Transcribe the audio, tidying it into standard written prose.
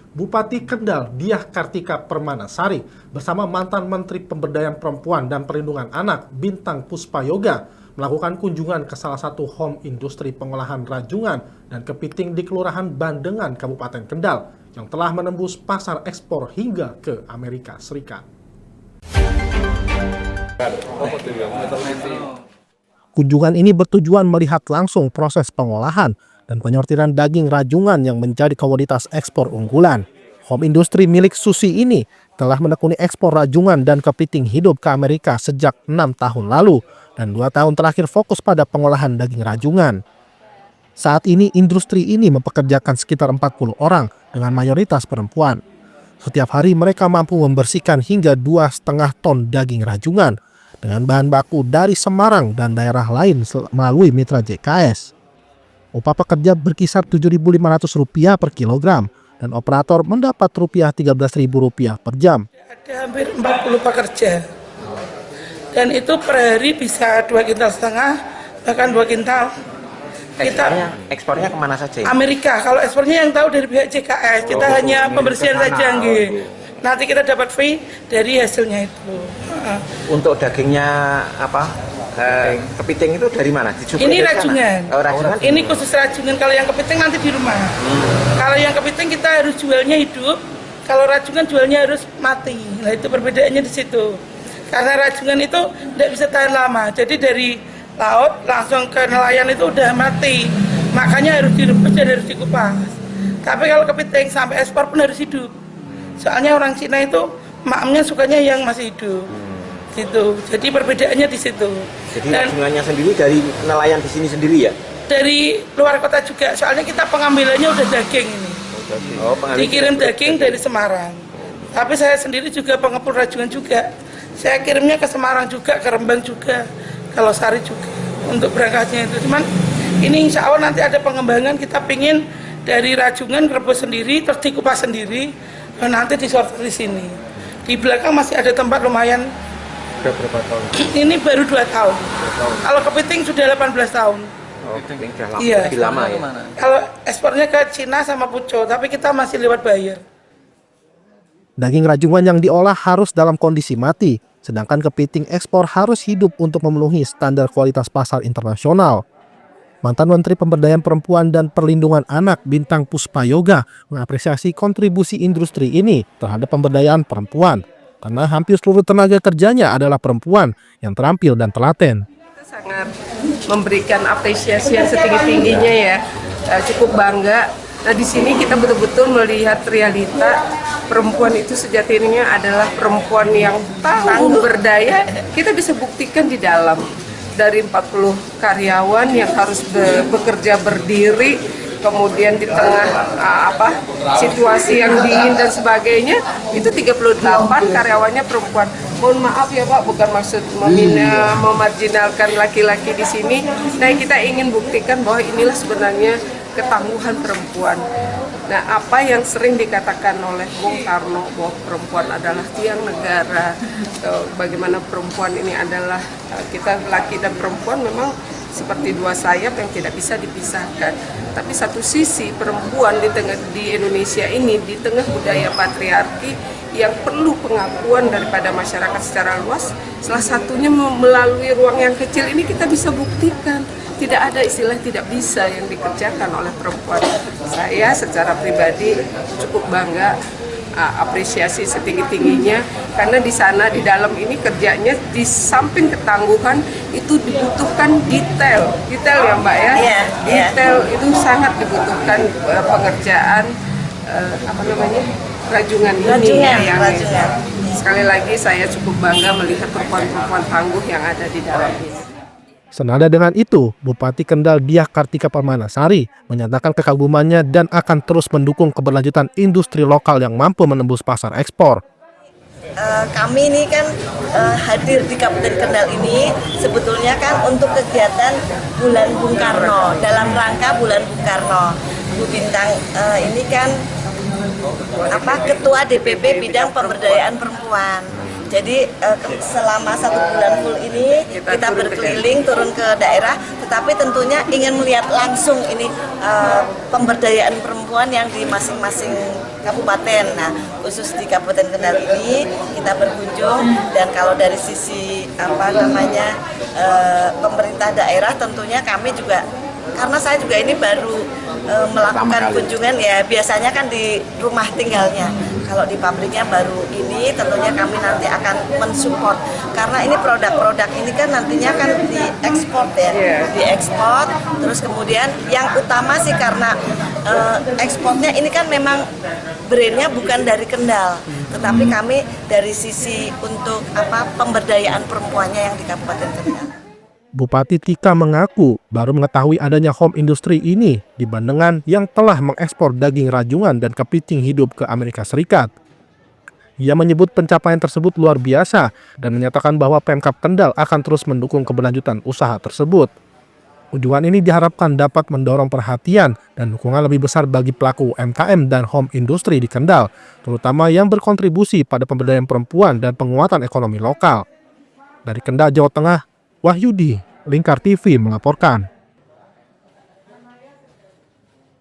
Bupati Kendal Diah Kartika Permanasari bersama mantan Menteri Pemberdayaan Perempuan dan Perlindungan Anak Bintang Puspayoga melakukan kunjungan ke salah satu home industri pengolahan rajungan dan kepiting di Kelurahan Bandengan, Kabupaten Kendal yang telah menembus pasar ekspor hingga ke Amerika Serikat. Kunjungan ini bertujuan melihat langsung proses pengolahan dan penyortiran daging rajungan yang menjadi komoditas ekspor unggulan. Home industri milik Susi ini telah menekuni ekspor rajungan dan kepiting hidup ke Amerika sejak 6 tahun lalu dan 2 tahun terakhir fokus pada pengolahan daging rajungan. Saat ini industri ini mempekerjakan sekitar 40 orang dengan mayoritas perempuan. Setiap hari mereka mampu membersihkan hingga 2,5 ton daging rajungan dengan bahan baku dari Semarang dan daerah lain melalui mitra JKS. Upah pekerja berkisar Rp7.500 per kilogram dan operator mendapat Rp13.000 per jam. Ada hampir 40 pekerja dan itu per hari bisa 2,5 kintal, bahkan 2 kintal. Ekspornya kemana saja? Amerika, kalau ekspornya yang tahu dari pihak JKS, kita hanya pembersihan saja. Nanti kita dapat fee dari hasilnya itu. Untuk dagingnya apa? Kepiting itu dari mana? Ini rajungan. Rajungan. Ini khusus rajungan. Kalau yang kepiting nanti di rumah. Kalau yang kepiting kita harus jualnya hidup. Kalau rajungan jualnya harus mati. Nah itu perbedaannya di situ. Karena rajungan itu tidak bisa tahan lama. Jadi dari laut langsung ke nelayan itu udah mati. Makanya harus direbus dan harus dikupas. Tapi kalau kepiting sampai ekspor pun harus hidup. Soalnya orang Cina itu maknya sukanya yang masih hidup. Gitu. Jadi perbedaannya di situ. Jadi rajungannya sendiri dari nelayan di sini sendiri ya? Dari luar kota juga. Soalnya kita pengambilannya udah daging ini. Dikirim daging dari Semarang. Tapi saya sendiri juga pengepul rajungan juga. Saya kirimnya ke Semarang juga, ke Rembang juga, ke Losari juga untuk berangkatnya itu. Cuman ini insya Allah nanti ada pengembangan, kita pingin dari rajungan rebus sendiri, terus dikupas sendiri, nanti disortir di sini. Di belakang masih ada tempat lumayan. Berapa tahun? Ini baru 2 tahun. Kalau kepiting sudah 18 tahun. Oh, kepiting sudah lama, iya. lebih lama ya? Kalau ekspornya ke Cina sama Puco, tapi kita masih lewat buyer. Daging rajungan yang diolah harus dalam kondisi mati, sedangkan kepiting ekspor harus hidup untuk memenuhi standar kualitas pasar internasional. Mantan Menteri Pemberdayaan Perempuan dan Perlindungan Anak Bintang Puspayoga mengapresiasi kontribusi industri ini terhadap pemberdayaan perempuan, karena hampir seluruh tenaga kerjanya adalah perempuan yang terampil dan telaten. Kita sangat memberikan apresiasi yang setinggi-tingginya ya, cukup bangga. Nah di sini kita betul-betul melihat realita perempuan itu sejatinya adalah perempuan yang tangguh berdaya. Kita bisa buktikan di dalam dari 40 karyawan yang harus bekerja berdiri, kemudian di tengah situasi yang dingin dan sebagainya, itu 38 karyawannya perempuan. Mohon maaf ya Pak, bukan maksud memarginalkan laki-laki di sini. Nah kita ingin buktikan bahwa inilah sebenarnya ketangguhan perempuan. Nah, apa yang sering dikatakan oleh Bung Karno bahwa perempuan adalah tiang negara, bagaimana perempuan ini adalah kita laki dan perempuan memang seperti dua sayap yang tidak bisa dipisahkan. Tapi satu sisi perempuan di Indonesia ini di tengah budaya patriarki yang perlu pengakuan daripada masyarakat secara luas, salah satunya melalui ruang yang kecil ini kita bisa buktikan. Tidak ada istilah tidak bisa yang dikerjakan oleh perempuan. Saya secara pribadi cukup bangga, apresiasi setinggi-tingginya, karena di sana di dalam ini kerjanya di samping ketangguhan itu dibutuhkan detail ya Mbak ya. Detail itu sangat dibutuhkan pengerjaan rajungan ini. Sekali lagi saya cukup bangga melihat perempuan-perempuan tangguh yang ada di dalam ini. Senada dengan itu, Bupati Kendal Diah Kartika Permanasari menyatakan kekagumannya dan akan terus mendukung keberlanjutan industri lokal yang mampu menembus pasar ekspor. Kami ini kan hadir di Kabupaten Kendal ini sebetulnya kan untuk kegiatan Bulan Bung Karno, dalam rangka Bulan Bung Karno. Bu Bintang ini kan Ketua DPP Bidang Pemberdayaan Perempuan. Jadi selama 1 bulan full ini kita berkeliling turun ke daerah, tetapi tentunya ingin melihat langsung ini pemberdayaan perempuan yang di masing-masing kabupaten. Nah, khusus di Kabupaten Kendal ini kita berkunjung, dan kalau dari sisi pemerintah daerah tentunya kami juga, karena saya juga ini baru melakukan kunjungan ya, biasanya kan di rumah tinggalnya. Kalau di pabriknya baru ini, tentunya kami nanti akan mensupport, karena ini produk-produk ini kan nantinya kan diekspor ya, diekspor. Terus kemudian yang utama sih karena ekspornya ini kan memang brandnya bukan dari Kendal, tetapi kami dari sisi untuk pemberdayaan perempuannya yang di Kabupaten Kendal. Bupati Tika mengaku baru mengetahui adanya home industry ini di Bandengan yang telah mengekspor daging rajungan dan kepiting hidup ke Amerika Serikat. Ia menyebut pencapaian tersebut luar biasa dan menyatakan bahwa Pemkab Kendal akan terus mendukung keberlanjutan usaha tersebut. Kunjungan ini diharapkan dapat mendorong perhatian dan dukungan lebih besar bagi pelaku UMKM dan home industry di Kendal, terutama yang berkontribusi pada pemberdayaan perempuan dan penguatan ekonomi lokal. Dari Kendal, Jawa Tengah, Wahyudi, Lingkar TV melaporkan.